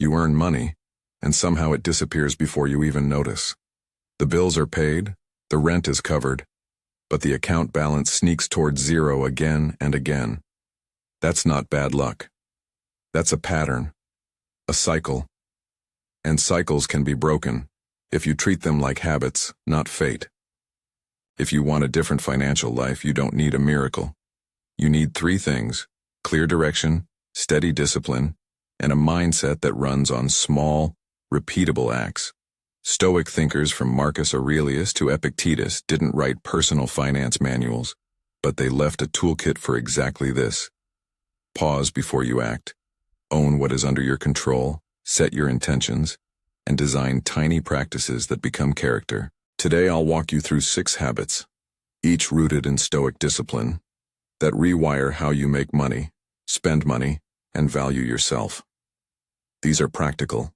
You earn money, and somehow it disappears before you even notice. The bills are paid, the rent is covered, but the account balance sneaks towards zero again and again. That's not bad luck. That's a pattern, a cycle. And cycles can be broken if you treat them like habits, not fate. If you want a different financial life, you don't need a miracle. You need three things: clear direction, steady discipline, and a mindset that runs on small, repeatable acts. Stoic thinkers from Marcus Aurelius to Epictetus didn't write personal finance manuals, but they left a toolkit for exactly this. Pause before you act. Own what is under your control, set your intentions, and design tiny practices that become character. Today I'll walk you through 6 habits, each rooted in Stoic discipline, that rewire how you make money, spend money, and value yourself. These are practical.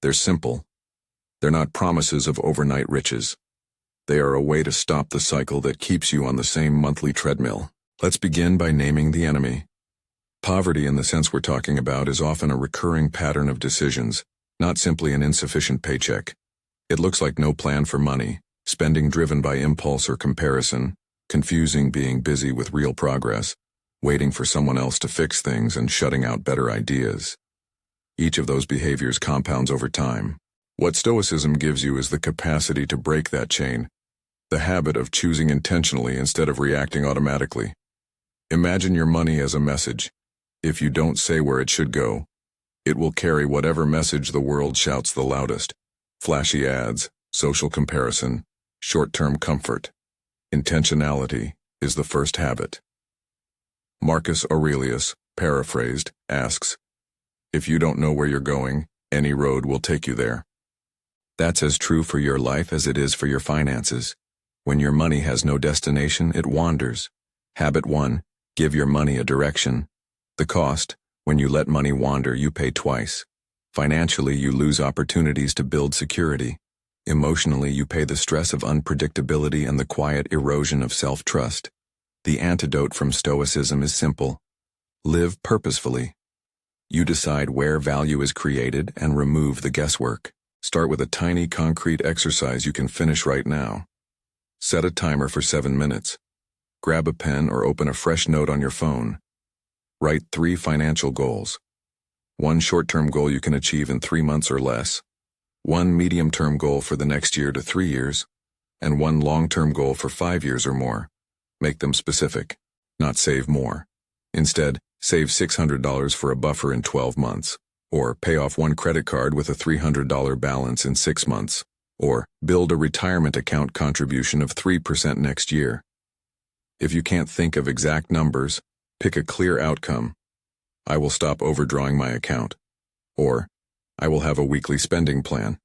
They're simple. They're not promises of overnight riches. They are a way to stop the cycle that keeps you on the same monthly treadmill. Let's begin by naming the enemy. Poverty, in the sense we're talking about, is often a recurring pattern of decisions, not simply an insufficient paycheck. It looks like no plan for money, spending driven by impulse or comparison, confusing being busy with real progress, waiting for someone else to fix things, and shutting out better ideas. Each of those behaviors compounds over time. What Stoicism gives you is the capacity to break that chain, the habit of choosing intentionally instead of reacting automatically. Imagine your money as a message. If you don't say where it should go, it will carry whatever message the world shouts the loudest. Flashy ads, social comparison, short-term comfort. Intentionality is the first habit. Marcus Aurelius, paraphrased, asks, "If you don't know where you're going, any road will take you there." That's as true for your life as it is for your finances. When your money has no destination, it wanders. Habit 1, give your money a direction. The cost: when you let money wander, you pay twice. Financially, you lose opportunities to build security. Emotionally, you pay the stress of unpredictability and the quiet erosion of self-trust. The antidote from Stoicism is simple. Live purposefully. You decide where value is created and remove the guesswork. Start with a tiny concrete exercise you can finish right now. Set a timer for 7 minutes. Grab a pen or open a fresh note on your phone. Write 3 financial goals. 1 short-term goal you can achieve in 3 months or less. 1 medium-term goal for the next year to 3 years. And 1 long-term goal for 5 years or more. Make them specific, not save more. Instead, save $600 for a buffer in 12 months. Or pay off 1 credit card with a $300 balance in 6 months. Or build a retirement account contribution of 3% next year. If you can't think of exact numbers, pick a clear outcome. I will stop overdrawing my account. Or, I will have a weekly spending plan.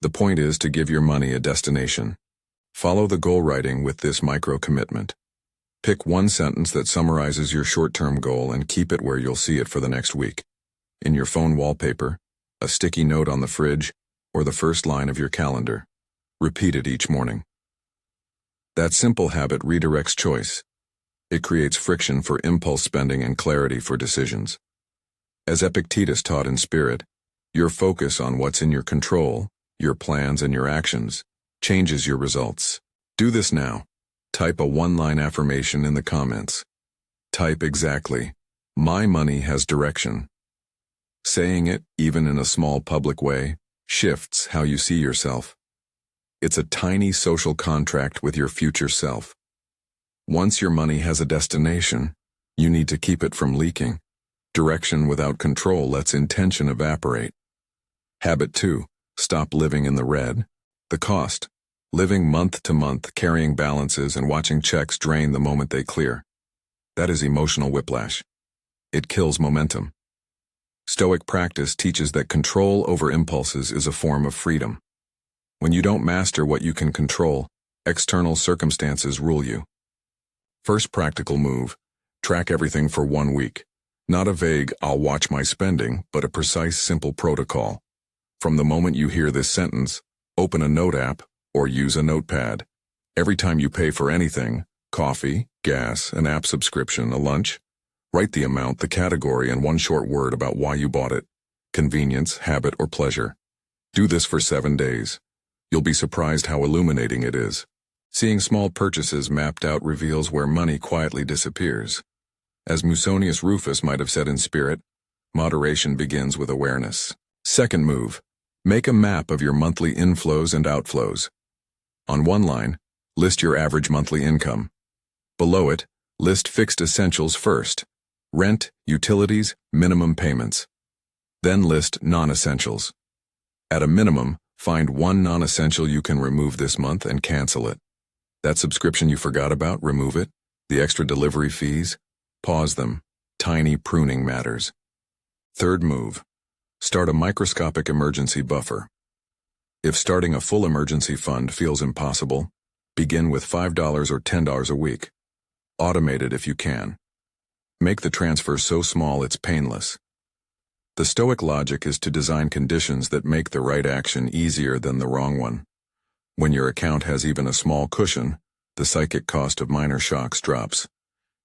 The point is to give your money a destination. Follow the goal writing with this micro-commitment. Pick 1 sentence that summarizes your short-term goal and keep it where you'll see it for the next week. In your phone wallpaper, a sticky note on the fridge, or the first line of your calendar. Repeat it each morning. That simple habit redirects choice. It creates friction for impulse spending and clarity for decisions. As Epictetus taught in Spirit, your focus on what's in your control, your plans and your actions, changes your results. Do this now. Type a 1-line affirmation in the comments. Type exactly, "My money has direction." Saying it, even in a small public way, shifts how you see yourself. It's a tiny social contract with your future self. Once your money has a destination, you need to keep it from leaking. Direction without control lets intention evaporate. Habit 2, stop living in the red. The cost: living month to month, carrying balances and watching checks drain the moment they clear. That is emotional whiplash. It kills momentum. Stoic practice teaches that control over impulses is a form of freedom. When you don't master what you can control, external circumstances rule you. First practical move, track everything for 1 week. Not a vague, "I'll watch my spending," but a precise, simple protocol. From the moment you hear this sentence, open a note app or use a notepad. Every time you pay for anything, coffee, gas, an app subscription, a lunch, write the amount, the category, and 1 short word about why you bought it. convenience, habit, or pleasure. Do this for 7 days. You'll be surprised how illuminating it is. Seeing small purchases mapped out reveals where money quietly disappears. As Musonius Rufus might have said in spirit, moderation begins with awareness. Second move, make a map of your monthly inflows and outflows. On one line, list your average monthly income. Below it, list fixed essentials first: rent, utilities, minimum payments. Then list non-essentials. At a minimum, find one non-essential you can remove this month and cancel it. That subscription you forgot about, remove it. The extra delivery fees, pause them. Tiny pruning matters. Third move, start a microscopic emergency buffer. If starting a full emergency fund feels impossible, begin with $5 or $10 a week. Automate it if you can. Make the transfer so small it's painless. The Stoic logic is to design conditions that make the right action easier than the wrong one. When your account has even a small cushion, the psychic cost of minor shocks drops.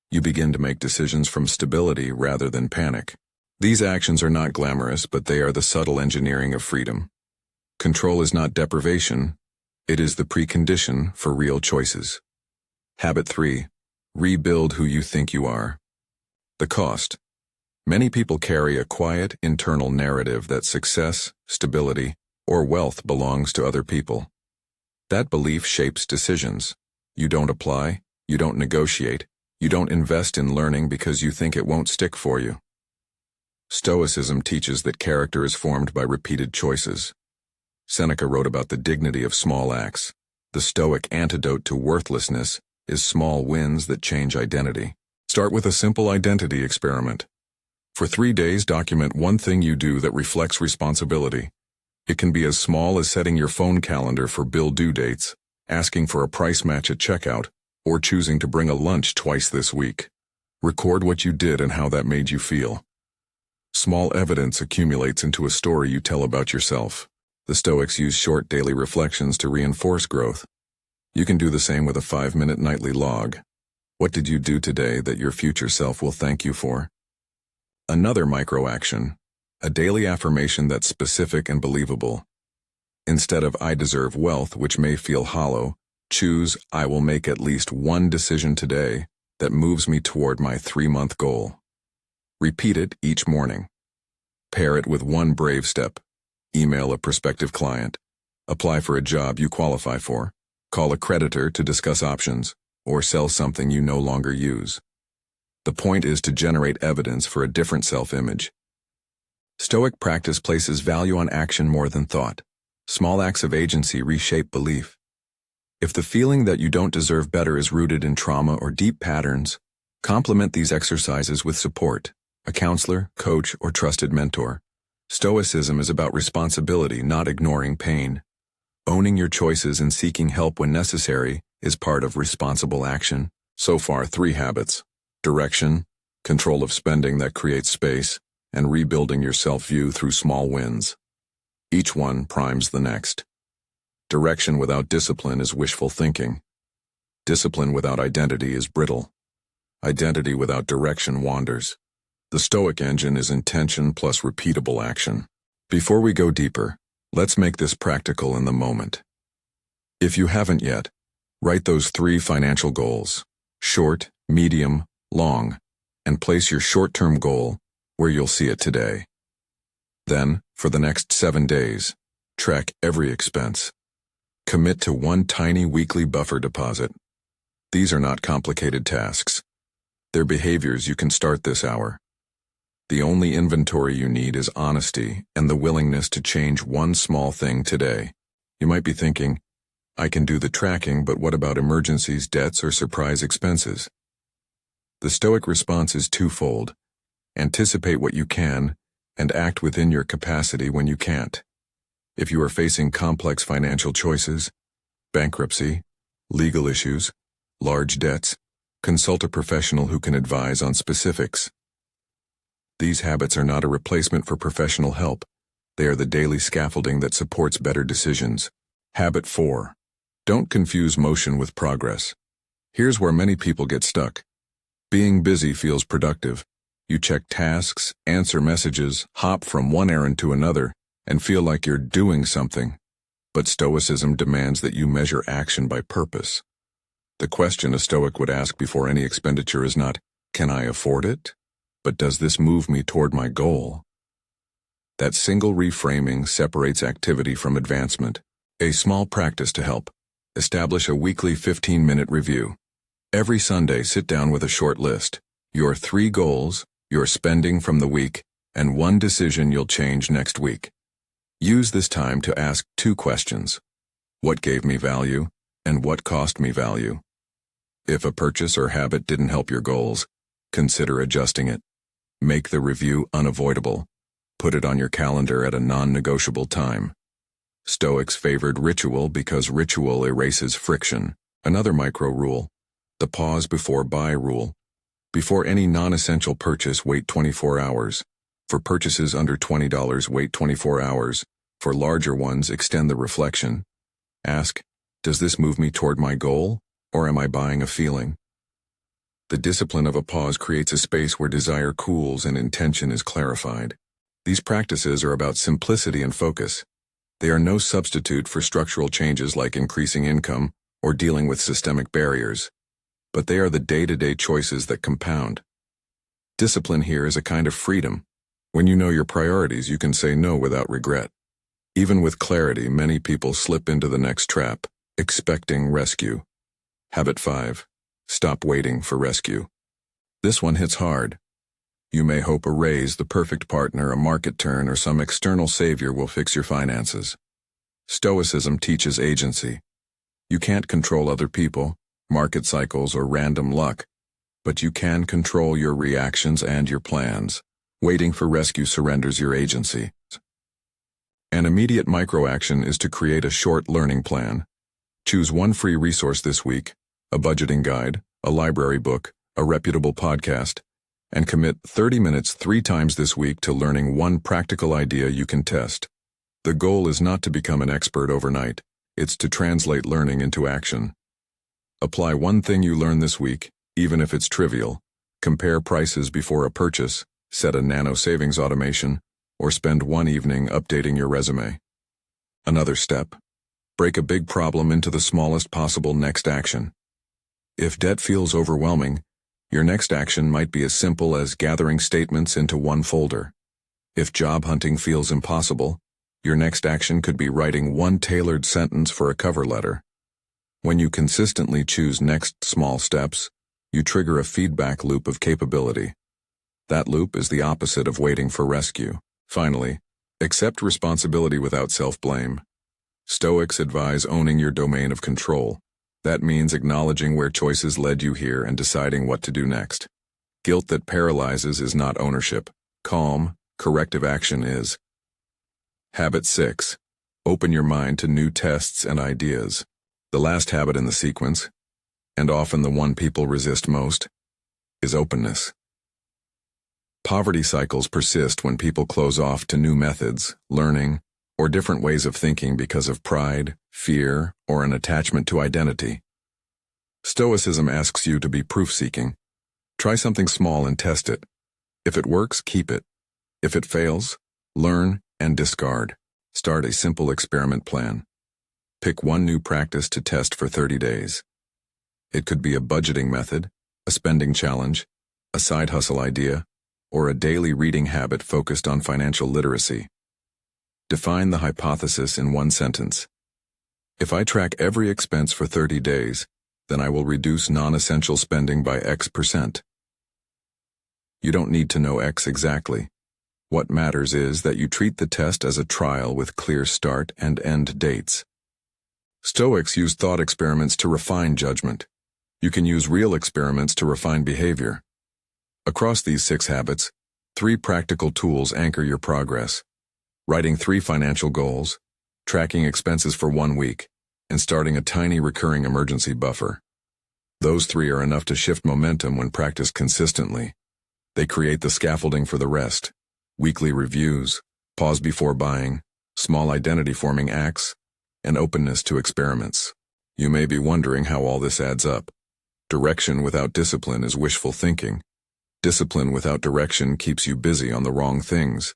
You begin to make decisions from stability rather than panic. These actions are not glamorous, but they are the subtle engineering of freedom. Control is not deprivation, it is the precondition for real choices. Habit 3. Rebuild who you think you are. The cost. Many people carry a quiet, internal narrative that success, stability, or wealth belongs to other people. That belief shapes decisions. You don't apply, you don't negotiate, you don't invest in learning because you think it won't stick for you. Stoicism teaches that character is formed by repeated choices. Seneca wrote about the dignity of small acts. The Stoic antidote to worthlessness is small wins that change identity. Start with a simple identity experiment. For 3 days, document one thing you do that reflects responsibility. It can be as small as setting your phone calendar for bill due dates, asking for a price match at checkout, or choosing to bring a lunch twice this week. Record what you did and how that made you feel. Small evidence accumulates into a story you tell about yourself. The Stoics use short daily reflections to reinforce growth. You can do the same with a 5-minute nightly log. What did you do today that your future self will thank you for? Another micro-action, a daily affirmation that's specific and believable. Instead of "I deserve wealth," which may feel hollow, choose "I will make at least one decision today that moves me toward my 3-month goal." Repeat it each morning. Pair it with one brave step. Email a prospective client. Apply for a job you qualify for. Call a creditor to discuss options, or sell something you no longer use. The point is to generate evidence for a different self-image. Stoic practice places value on action more than thought. Small acts of agency reshape belief. If the feeling that you don't deserve better is rooted in trauma or deep patterns, complement these exercises with support, a counselor, coach, or trusted mentor. Stoicism is about responsibility, not ignoring pain. Owning your choices and seeking help when necessary is part of responsible action. So far, 3 habits: direction, control of spending that creates space, and rebuilding your self-view through small wins. Each one primes the next. Direction without discipline is wishful thinking. Discipline without identity is brittle. Identity without direction wanders. The Stoic engine is intention plus repeatable action. Before we go deeper, let's make this practical in the moment. If you haven't yet, write those 3 financial goals: short, medium, long, and place your short-term goal where you'll see it today. Then, for the next 7 days, track every expense. Commit to one tiny weekly buffer deposit. These are not complicated tasks. They're behaviors you can start this hour. The only inventory you need is honesty and the willingness to change one small thing today. You might be thinking, I can do the tracking, but what about emergencies, debts, or surprise expenses? The Stoic response is twofold. Anticipate what you can, and act within your capacity when you can't. If you are facing complex financial choices, bankruptcy, legal issues, large debts, consult a professional who can advise on specifics. These habits are not a replacement for professional help. They are the daily scaffolding that supports better decisions. Habit 4. Don't confuse motion with progress. Here's where many people get stuck. Being busy feels productive. You check tasks, answer messages, hop from one errand to another, and feel like you're doing something. But Stoicism demands that you measure action by purpose. The question a Stoic would ask before any expenditure is not, "Can I afford it?" but "Does this move me toward my goal?" That single reframing separates activity from advancement. A small practice to help. Establish a weekly 15-minute review. Every Sunday, sit down with a short list. Your 3 goals, your spending from the week, and 1 decision you'll change next week. Use this time to ask 2 questions. What gave me value, and what cost me value? If a purchase or habit didn't help your goals, consider adjusting it. Make the review unavoidable. Put it on your calendar at a non-negotiable time. Stoics favored ritual because ritual erases friction. Another micro rule, the pause before buy rule. Before any non-essential purchase, wait 24 hours. For purchases under $20, wait 24 hours. For larger ones, extend the reflection. Ask, does this move me toward my goal, or am I buying a feeling? The discipline of a pause creates a space where desire cools and intention is clarified. These practices are about simplicity and focus. They are no substitute for structural changes like increasing income or dealing with systemic barriers, but they are the day-to-day choices that compound. Discipline here is a kind of freedom. When you know your priorities, you can say no without regret. Even with clarity, many people slip into the next trap, expecting rescue. Habit 5. Stop waiting for rescue. This one hits hard. You may hope a raise, the perfect partner, a market turn, or some external savior will fix your finances. Stoicism teaches agency. You can't control other people, market cycles, or random luck, but you can control your reactions and your plans. Waiting for rescue surrenders your agency. An immediate microaction is to create a short learning plan. Choose 1 free resource this week, a budgeting guide, a library book, a reputable podcast, and commit 30 minutes 3 times this week to learning 1 practical idea you can test. The goal is not to become an expert overnight, it's to translate learning into action. Apply 1 thing you learn this week, even if it's trivial. Compare prices before a purchase, set a nano savings automation, or spend 1 evening updating your resume. Another step. Break a big problem into the smallest possible next action. If debt feels overwhelming, your next action might be as simple as gathering statements into 1 folder. If job hunting feels impossible, your next action could be writing 1 tailored sentence for a cover letter. When you consistently choose next small steps, you trigger a feedback loop of capability. That loop is the opposite of waiting for rescue. Finally, accept responsibility without self-blame. Stoics advise owning your domain of control. That means acknowledging where choices led you here and deciding what to do next. Guilt that paralyzes is not ownership. Calm, corrective action is. Habit 6. Open your mind to new tests and ideas. The last habit in the sequence, and often the one people resist most, is openness. Poverty cycles persist when people close off to new methods, learning, or different ways of thinking because of pride, fear, or an attachment to identity. Stoicism asks you to be proof-seeking. Try something small and test it. If it works, keep it. If it fails, learn and discard. Start a simple experiment plan. Pick 1 new practice to test for 30 days. It could be a budgeting method, a spending challenge, a side hustle idea, or a daily reading habit focused on financial literacy. Define the hypothesis in 1 sentence. If I track every expense for 30 days, then I will reduce non-essential spending by X%. You don't need to know X exactly. What matters is that you treat the test as a trial with clear start and end dates. Stoics use thought experiments to refine judgment. You can use real experiments to refine behavior. Across these 6 habits, 3 practical tools anchor your progress. Writing 3 financial goals, tracking expenses for 1 week, and starting a tiny recurring emergency buffer. Those 3 are enough to shift momentum when practiced consistently. They create the scaffolding for the rest. Weekly reviews, pause before buying, small identity-forming acts, and openness to experiments. You may be wondering how all this adds up. Direction without discipline is wishful thinking. Discipline without direction keeps you busy on the wrong things.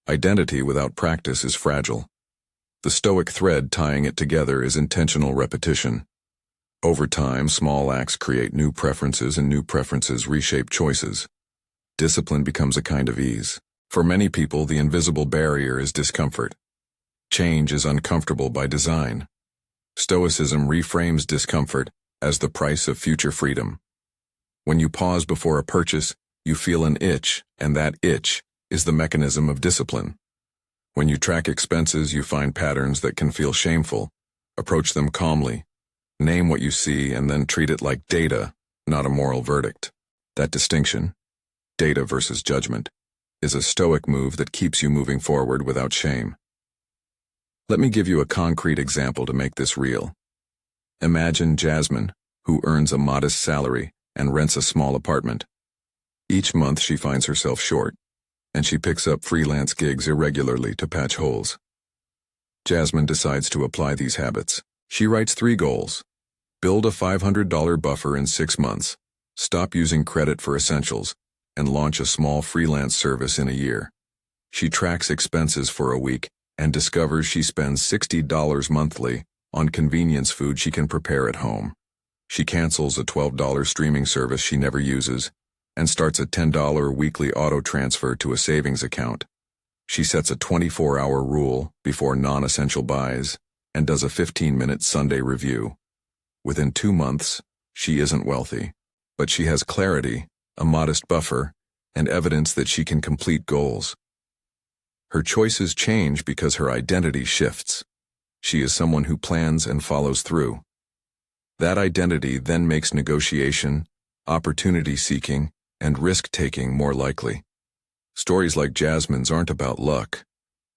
Identity without practice is fragile. The Stoic thread tying it together is intentional repetition. Over time, small acts create new preferences, and new preferences reshape choices. Discipline becomes a kind of ease. For many people, the invisible barrier is discomfort. Change is uncomfortable by design. Stoicism reframes discomfort as the price of future freedom. When you pause before a purchase, you feel an itch, and that itch is the mechanism of discipline. When you track expenses, you find patterns that can feel shameful. Approach them calmly. Name what you see and then treat it like data, not a moral verdict. That distinction, data versus judgment, is a Stoic move that keeps you moving forward without shame. Let me give you a concrete example to make this real. Imagine Jasmine, who earns a modest salary and rents a small apartment. Each month she finds herself short, and she picks up freelance gigs irregularly to patch holes. Jasmine decides to apply these habits. She writes 3 goals. Build a $500 buffer in 6 months, stop using credit for essentials, and launch a small freelance service in a year. She tracks expenses for a week and discovers she spends $60 monthly on convenience food she can prepare at home. She cancels a $12 streaming service she never uses and starts a $10 weekly auto transfer to a savings account. She sets a 24-hour rule before non-essential buys and does a 15-minute Sunday review. Within 2 months, she isn't wealthy, but she has clarity, a modest buffer, and evidence that she can complete goals. Her choices change because her identity shifts. She is someone who plans and follows through. That identity then makes negotiation, opportunity-seeking, and risk-taking more likely. Stories like Jasmine's aren't about luck.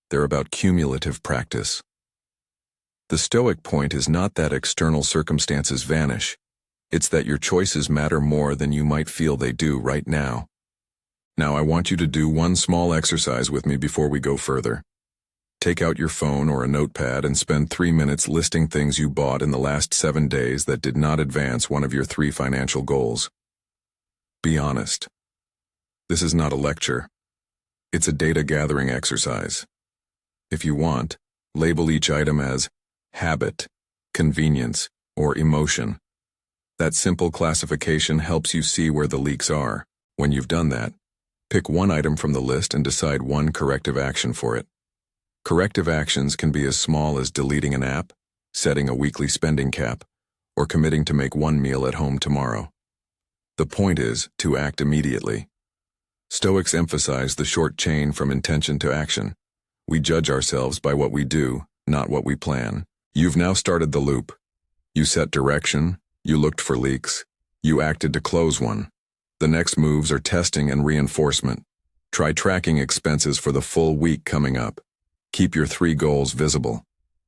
They're about cumulative practice. The Stoic point is not that external circumstances vanish. It's that your choices matter more than you might feel they do right now. Now I want you to do one small exercise with me before we go further. Take out your phone or a notepad and spend 3 minutes listing things you bought in the last 7 days that did not advance one of your 3 financial goals. Be honest. This is not a lecture. It's a data-gathering exercise. If you want, label each item as habit, convenience, or emotion. That simple classification helps you see where the leaks are. When you've done that, pick one item from the list and decide one corrective action for it. Corrective actions can be as small as deleting an app, setting a weekly spending cap, or committing to make 1 meal at home tomorrow. The point is to act immediately. Stoics emphasize the short chain from intention to action. We judge ourselves by what we do, not what we plan. You've now started the loop. You set direction, you looked for leaks, you acted to close one. The next moves are testing and reinforcement. Try tracking expenses for the full week coming up. Keep your 3 goals visible.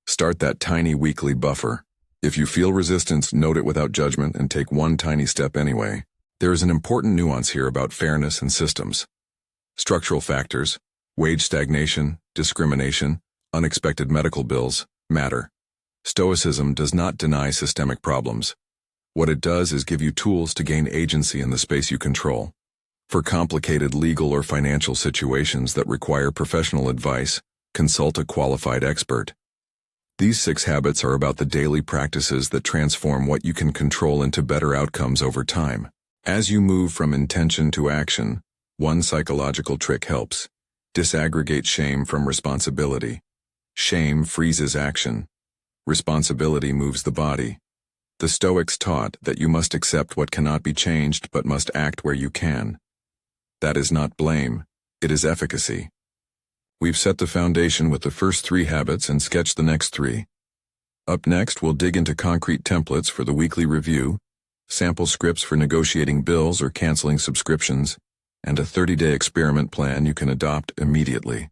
Start that tiny weekly buffer. If you feel resistance, note it without judgment and take one tiny step anyway. There is an important nuance here about fairness and systems. Structural factors, wage stagnation, discrimination, unexpected medical bills, matter. Stoicism does not deny systemic problems. What it does is give you tools to gain agency in the space you control. For complicated legal or financial situations that require professional advice, consult a qualified expert. These 6 habits are about the daily practices that transform what you can control into better outcomes over time. As you move from intention to action, one psychological trick helps. Disaggregate shame from responsibility. Shame freezes action. Responsibility moves the body. The Stoics taught that you must accept what cannot be changed but must act where you can. That is not blame, it is efficacy. We've set the foundation with the first 3 habits and sketched the next 3. Up next, we'll dig into concrete templates for the weekly review, sample scripts for negotiating bills or canceling subscriptions, and a 30-day experiment plan you can adopt immediately.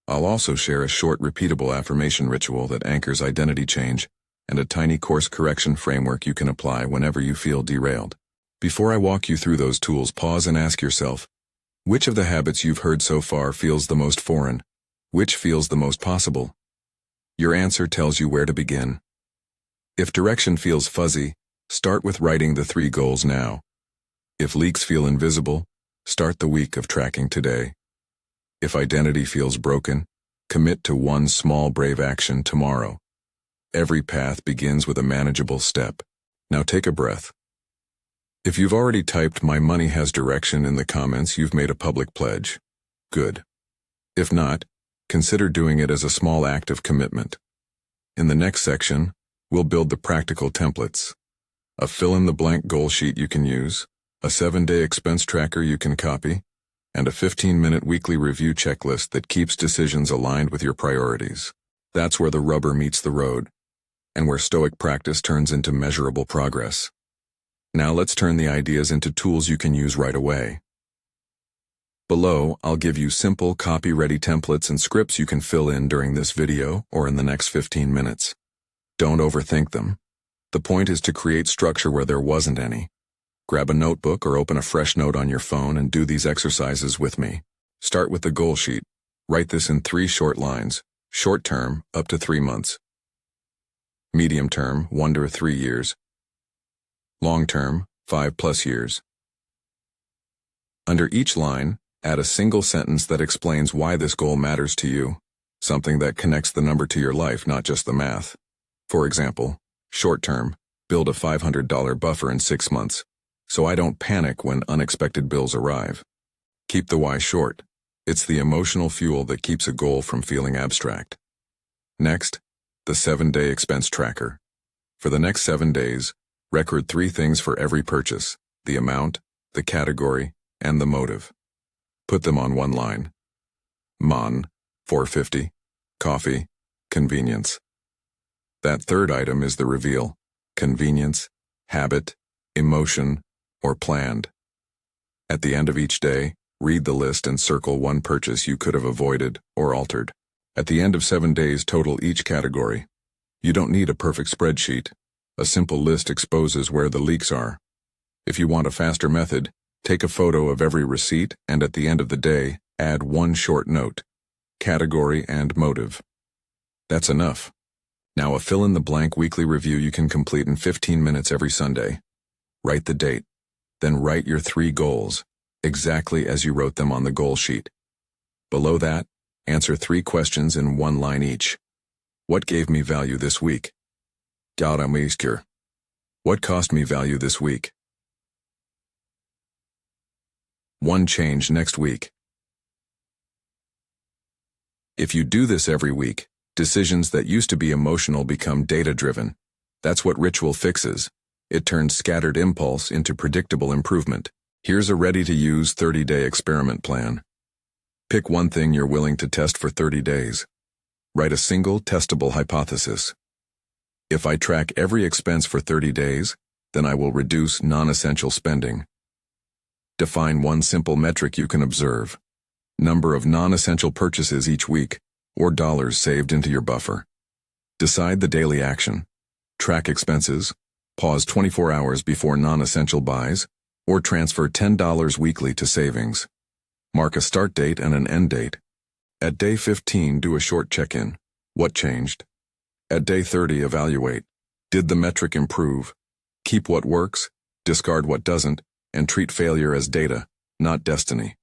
I'll also share a short repeatable affirmation ritual that anchors identity change and a tiny course correction framework you can apply whenever you feel derailed. Before I walk you through those tools, pause and ask yourself, which of the habits you've heard so far feels the most foreign? Which feels the most possible? Your answer tells you where to begin. If direction feels fuzzy, start with writing the 3 goals now. If leaks feel invisible, Start the week of tracking today. If identity feels broken, commit to one small brave action tomorrow. Every path begins with a manageable step. Now take a breath. If you've already typed "My money has direction" in the comments, you've made a public pledge. Good. If not, consider doing it as a small act of commitment. In the next section, we'll build the practical templates. A fill-in-the-blank goal sheet you can use, a 7-day expense tracker you can copy, and a 15-minute weekly review checklist that keeps decisions aligned with your priorities. That's where the rubber meets the road, and where Stoic practice turns into measurable progress. Now let's turn the ideas into tools you can use right away. Below, I'll give you simple, copy-ready templates and scripts you can fill in during this video or in the next 15 minutes. Don't overthink them. The point is to create structure where there wasn't any. Grab a notebook or open a fresh note on your phone and do these exercises with me. Start with the goal sheet. Write this in 3 short lines. Short term, up to 3 months. Medium term, 1 to 3 years. Long term, 5+ years. Under each line, add a single sentence that explains why this goal matters to you. Something that connects the number to your life, not just the math. For example, short term, build a $500 buffer in 6 months, so I don't panic when unexpected bills arrive. Keep the why short. It's the emotional fuel that keeps a goal from feeling abstract. Next, the 7-day expense tracker. For the next 7 days, record 3 things for every purchase: the amount, the category, and the motive. Put them on one line. Mon, $4.50, coffee, convenience. That third item is the reveal: convenience, habit, emotion, or planned. At the end of each day, read the list and circle one purchase you could have avoided or altered. At the end of 7 days, total each category. You don't need a perfect spreadsheet. A simple list exposes where the leaks are. If you want a faster method, take a photo of every receipt and at the end of the day, add one short note: category and motive. That's enough. Now a fill-in-the-blank weekly review you can complete in 15 minutes every Sunday. Write the date. Then write your 3 goals, exactly as you wrote them on the goal sheet. Below that, answer 3 questions in 1 line each. What gave me value this week? What cost me value this week? 1 change next week. If you do this every week, decisions that used to be emotional become data-driven. That's what ritual fixes. It turns scattered impulse into predictable improvement. Here's a ready-to-use 30-day experiment plan. Pick one thing you're willing to test for 30 days. Write a single, testable hypothesis. If I track every expense for 30 days, then I will reduce non-essential spending. Define one simple metric you can observe: number of non-essential purchases each week, or dollars saved into your buffer. Decide the daily action. Track expenses, pause 24 hours before non-essential buys, or transfer $10 weekly to savings. Mark a start date and an end date. At day 15, do a short check-in. What changed? At day 30, evaluate. Did the metric improve? Keep what works, discard what doesn't, and treat failure as data, not destiny.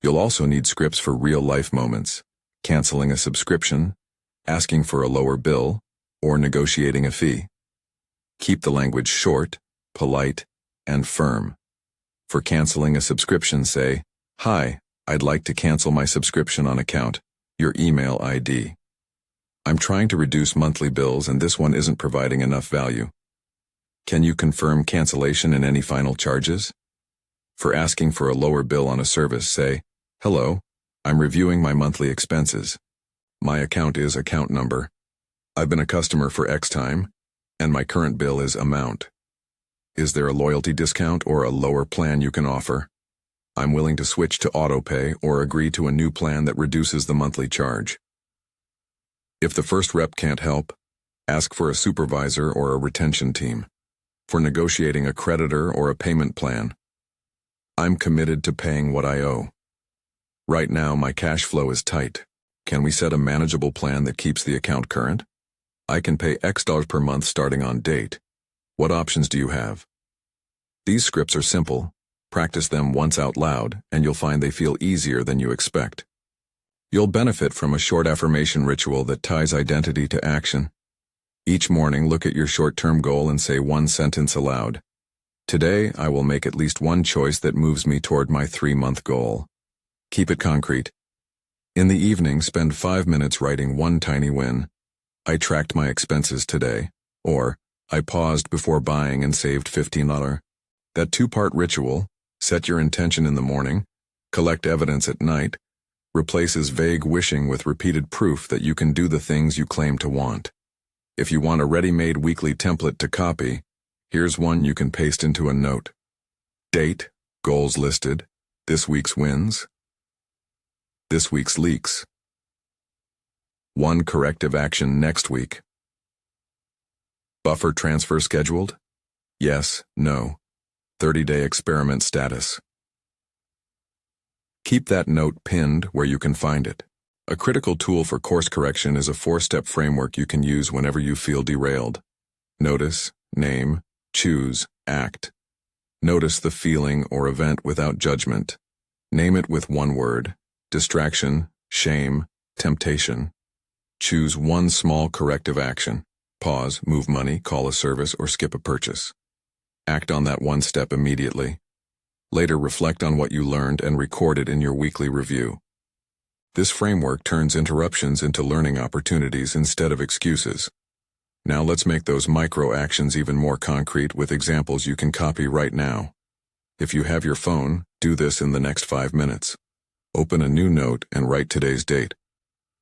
You'll also need scripts for real-life moments: canceling a subscription, asking for a lower bill, or negotiating a fee. Keep the language short, polite, and firm. For canceling a subscription, say, "Hi, I'd like to cancel my subscription on account. Your email ID. I'm trying to reduce monthly bills and this one isn't providing enough value. Can you confirm cancellation and any final charges?" For asking for a lower bill on a service, say, "Hello, I'm reviewing my monthly expenses. My account is account number. I've been a customer for X time, and my current bill is amount. Is there a loyalty discount or a lower plan you can offer? I'm willing to switch to autopay or agree to a new plan that reduces the monthly charge." If the first rep can't help, ask for a supervisor or a retention team. For negotiating a creditor or a payment plan, "I'm committed to paying what I owe. Right now my cash flow is tight. Can we set a manageable plan that keeps the account current? I can pay X dollars per month starting on date. What options do you have?" These scripts are simple, Practice them once out loud, and you'll find they feel easier than you expect. You'll benefit from a short affirmation ritual that ties identity to action. Each morning, look at your short-term goal and say one sentence aloud. Today, I will make at least one choice that moves me toward my 3-month goal. Keep it concrete. In the evening, spend 5 minutes writing one tiny win. I tracked my expenses today. Or, I paused before buying and saved $15. That 2-part ritual, set your intention in the morning, collect evidence at night, replaces vague wishing with repeated proof that you can do the things you claim to want. If you want a ready-made weekly template to copy, here's one you can paste into a note. Date, goals listed, this week's wins, this week's leaks. One corrective action next week. Buffer transfer scheduled? Yes, no. 30-day experiment status. Keep that note pinned where you can find it. A critical tool for course correction is a 4-step framework you can use whenever you feel derailed. Notice, name, choose, act. Notice the feeling or event without judgment. Name it with one word: distraction, shame, temptation. Choose one small corrective action. Pause, move money, call a service, or skip a purchase. Act on that one step immediately. Later, reflect on what you learned and record it in your weekly review. This framework turns interruptions into learning opportunities instead of excuses. Now let's make those micro actions even more concrete with examples you can copy right now. If you have your phone, do this in the next 5 minutes. Open a new note and write today's date.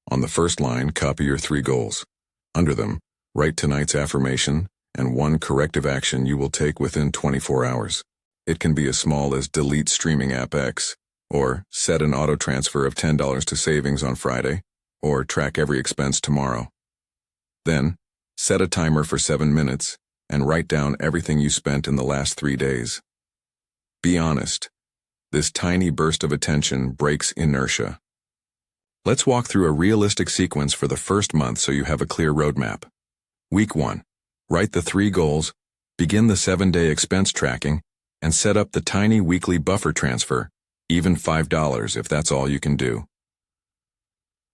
On the first line, copy your 3 goals. Under them, write tonight's affirmation and one corrective action you will take within 24 hours. It can be as small as delete streaming app X, or set an auto transfer of $10 to savings on Friday, or track every expense tomorrow. Then, set a timer for 7 minutes and write down everything you spent in the last 3 days. Be honest. This tiny burst of attention breaks inertia. Let's walk through a realistic sequence for the first month so you have a clear roadmap. Week 1. Write the 3 goals, begin the 7-day expense tracking, and set up the tiny weekly buffer transfer, even $5 if that's all you can do.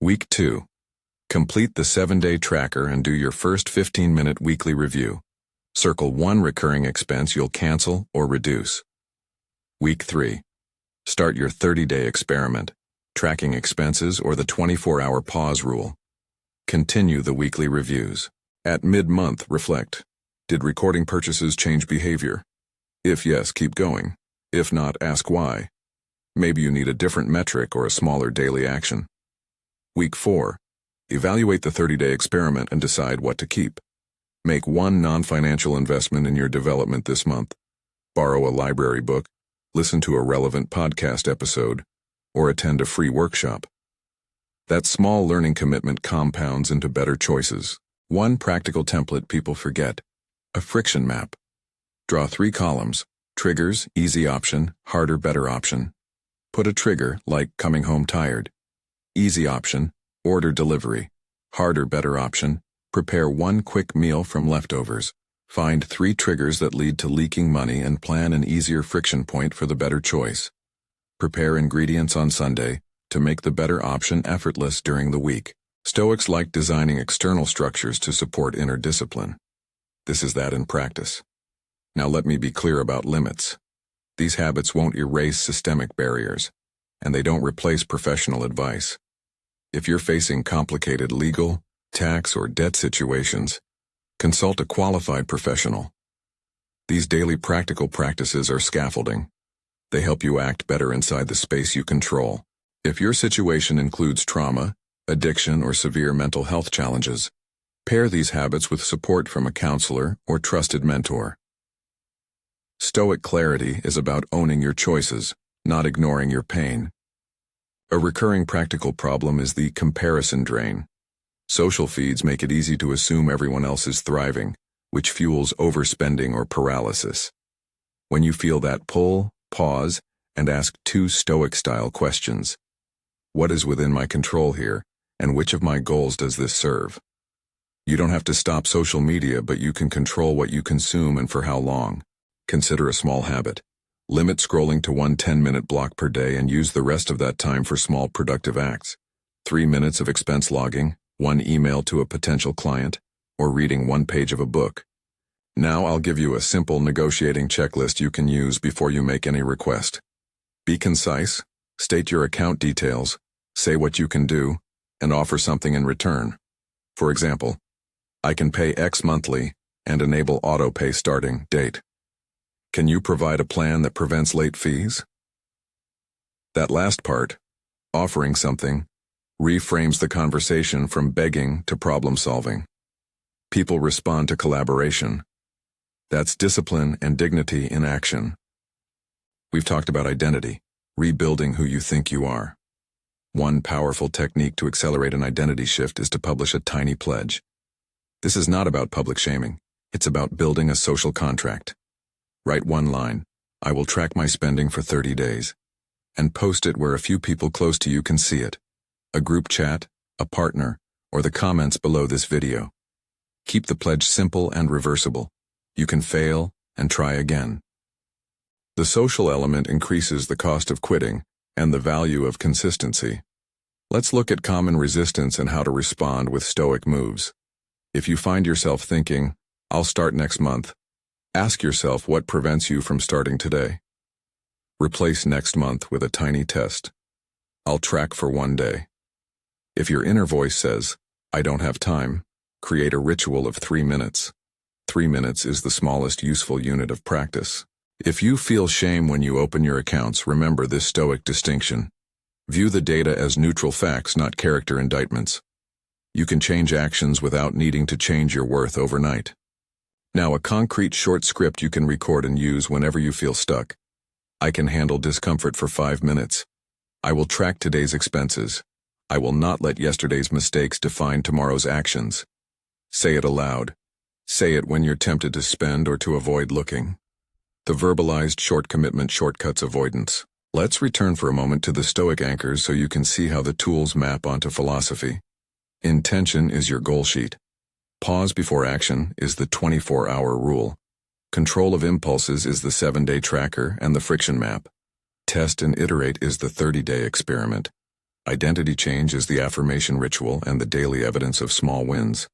Week 2. Complete the 7-day tracker and do your first 15-minute weekly review. Circle one recurring expense you'll cancel or reduce. Week 3. Start your 30-day experiment, tracking expenses or the 24-hour pause rule. Continue the weekly reviews. At mid-month, reflect. Did recording purchases change behavior? If yes, keep going. If not, ask why. Maybe you need a different metric or a smaller daily action. Week 4. Evaluate the 30-day experiment and decide what to keep. Make one non-financial investment in your development this month. Borrow a library book, listen to a relevant podcast episode, or attend a free workshop. That small learning commitment compounds into better choices. One practical template people forget: a friction map. Draw 3 columns: triggers, easy option, harder, better option. Put a trigger, like coming home tired. Easy option, order delivery. Harder, better option, prepare one quick meal from leftovers. Find 3 triggers that lead to leaking money and plan an easier friction point for the better choice. Prepare ingredients on Sunday to make the better option effortless during the week. Stoics like designing external structures to support inner discipline. This is that in practice. Now let me be clear about limits. These habits won't erase systemic barriers, and they don't replace professional advice. If you're facing complicated legal, tax, or debt situations, consult a qualified professional. These daily practical practices are scaffolding. They help you act better inside the space you control. If your situation includes trauma, addiction, or severe mental health challenges, pair these habits with support from a counselor or trusted mentor. Stoic clarity is about owning your choices, not ignoring your pain. A recurring practical problem is the comparison drain. Social feeds make it easy to assume everyone else is thriving, which fuels overspending or paralysis. When you feel that pull, pause, and ask 2 Stoic-style questions. What is within my control here, and which of my goals does this serve? You don't have to stop social media, but you can control what you consume and for how long. Consider a small habit. Limit scrolling to one 10-minute block per day and use the rest of that time for small productive acts. 3 minutes of expense logging, 1 email to a potential client, or reading 1 page of a book. Now I'll give you a simple negotiating checklist you can use before you make any request. Be concise, state your account details, say what you can do, and offer something in return. For example, I can pay X monthly and enable auto pay starting date. Can you provide a plan that prevents late fees? That last part, offering something, reframes the conversation from begging to problem solving. People respond to collaboration. That's discipline and dignity in action. We've talked about identity, rebuilding who you think you are. One powerful technique to accelerate an identity shift is to publish a tiny pledge. This is not about public shaming. It's about building a social contract. Write 1 line, I will track my spending for 30 days, and post it where a few people close to you can see it. A group chat, a partner, or the comments below this video. Keep the pledge simple and reversible. You can fail and try again. The social element increases the cost of quitting and the value of consistency. Let's look at common resistance and how to respond with Stoic moves. If you find yourself thinking, I'll start next month, ask yourself what prevents you from starting today. Replace next month with a tiny test. I'll track for 1 day. If your inner voice says, I don't have time, create a ritual of 3 minutes. 3 minutes is the smallest useful unit of practice. If you feel shame when you open your accounts, remember this Stoic distinction. View the data as neutral facts, not character indictments. You can change actions without needing to change your worth overnight. Now, a concrete short script you can record and use whenever you feel stuck. I can handle discomfort for 5 minutes. I will track today's expenses. I will not let yesterday's mistakes define tomorrow's actions. Say it aloud. Say it when you're tempted to spend or to avoid looking. The verbalized short commitment shortcuts avoidance. Let's return for a moment to the Stoic anchors so you can see how the tools map onto philosophy. Intention is your goal sheet. Pause before action is the 24-hour rule. Control of impulses is the 7-day tracker and the friction map. Test and iterate is the 30-day experiment. Identity change is the affirmation ritual and the daily evidence of small wins.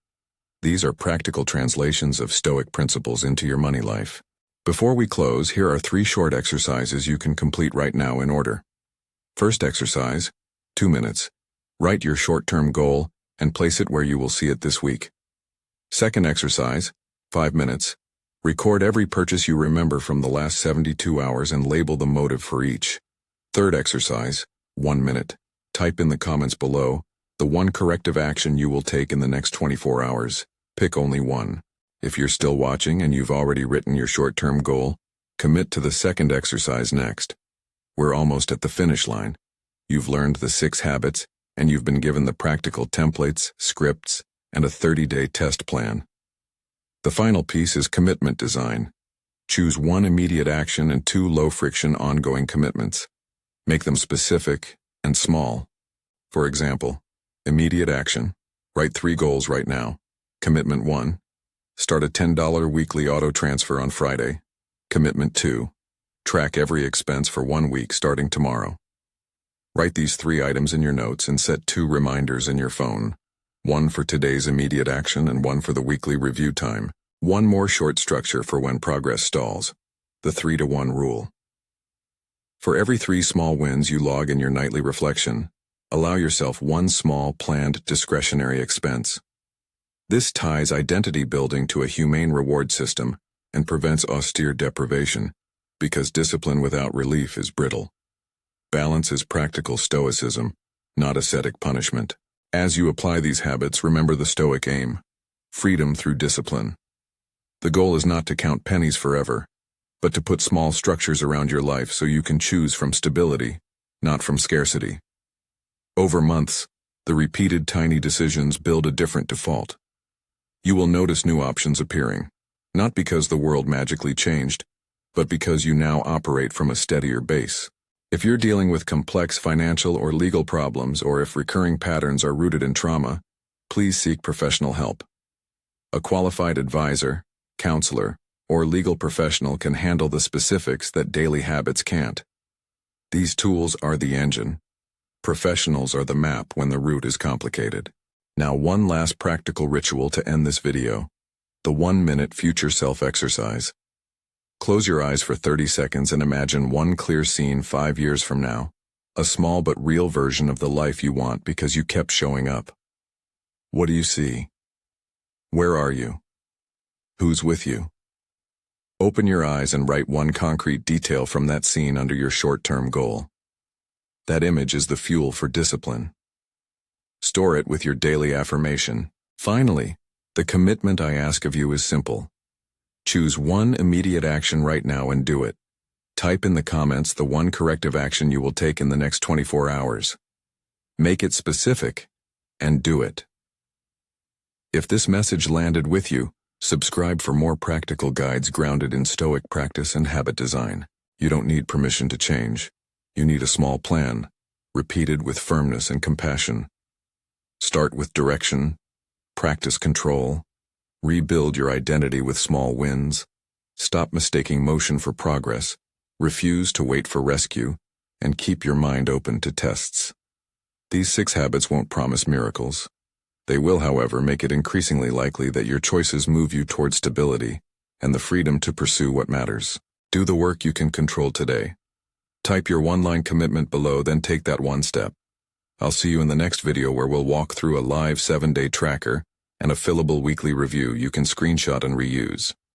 These are practical translations of Stoic principles into your money life. Before we close, here are 3 short exercises you can complete right now in order. First exercise, 2 minutes. Write your short-term goal and place it where you will see it this week. Second exercise, 5 minutes. Record every purchase you remember from the last 72 hours and label the motive for each. Third exercise, 1 minute. Type in the comments below the 1 corrective action you will take in the next 24 hours. Pick only 1. If you're still watching and you've already written your short-term goal, commit to the second exercise next. We're almost at the finish line. You've learned the 6 habits, and you've been given the practical templates, scripts, and a 30-day test plan. The final piece is commitment design. Choose 1 immediate action and 2 low-friction ongoing commitments. Make them specific and small. For example, immediate action. Write 3 goals right now. Commitment 1. Start a $10 weekly auto transfer on Friday. Commitment 2. Track every expense for 1 week starting tomorrow. Write these 3 items in your notes and set 2 reminders in your phone. 1 for today's immediate action and 1 for the weekly review time. 1 more short structure for when progress stalls. The 3-to-1 rule. For every 3 small wins you log in your nightly reflection, allow yourself 1 small, planned, discretionary expense. This ties identity building to a humane reward system and prevents austere deprivation, because discipline without relief is brittle. Balance is practical stoicism, not ascetic punishment. As you apply these habits, remember the Stoic aim: freedom through discipline. The goal is not to count pennies forever, but to put small structures around your life so you can choose from stability, not from scarcity. Over months, the repeated tiny decisions build a different default. You will notice new options appearing, not because the world magically changed, but because you now operate from a steadier base. If you're dealing with complex financial or legal problems, or if recurring patterns are rooted in trauma, please seek professional help. A qualified advisor, counselor, or legal professional can handle the specifics that daily habits can't. These tools are the engine. Professionals are the map when the route is complicated. Now, one last practical ritual to end this video: the 1-minute future self exercise. Close your eyes for 30 seconds and imagine one clear scene 5 years from now, a small but real version of the life you want because you kept showing up. What do you see? Where are you? Who's with you? Open your eyes and write one concrete detail from that scene under your short-term goal. That image is the fuel for discipline. Store it with your daily affirmation. Finally, the commitment I ask of you is simple. Choose one immediate action right now and do it. Type in the comments the one corrective action you will take in the next 24 hours. Make it specific and do it. If this message landed with you, subscribe for more practical guides grounded in Stoic practice and habit design. You don't need permission to change. You need a small plan, repeated with firmness and compassion. Start with direction, practice control, rebuild your identity with small wins, stop mistaking motion for progress, refuse to wait for rescue, and keep your mind open to tests. These 6 habits won't promise miracles. They will, however, make it increasingly likely that your choices move you toward stability and the freedom to pursue what matters. Do the work you can control today. Type your one-line commitment below, then take that one step. I'll see you in the next video where we'll walk through a live 7-day tracker and a fillable weekly review you can screenshot and reuse.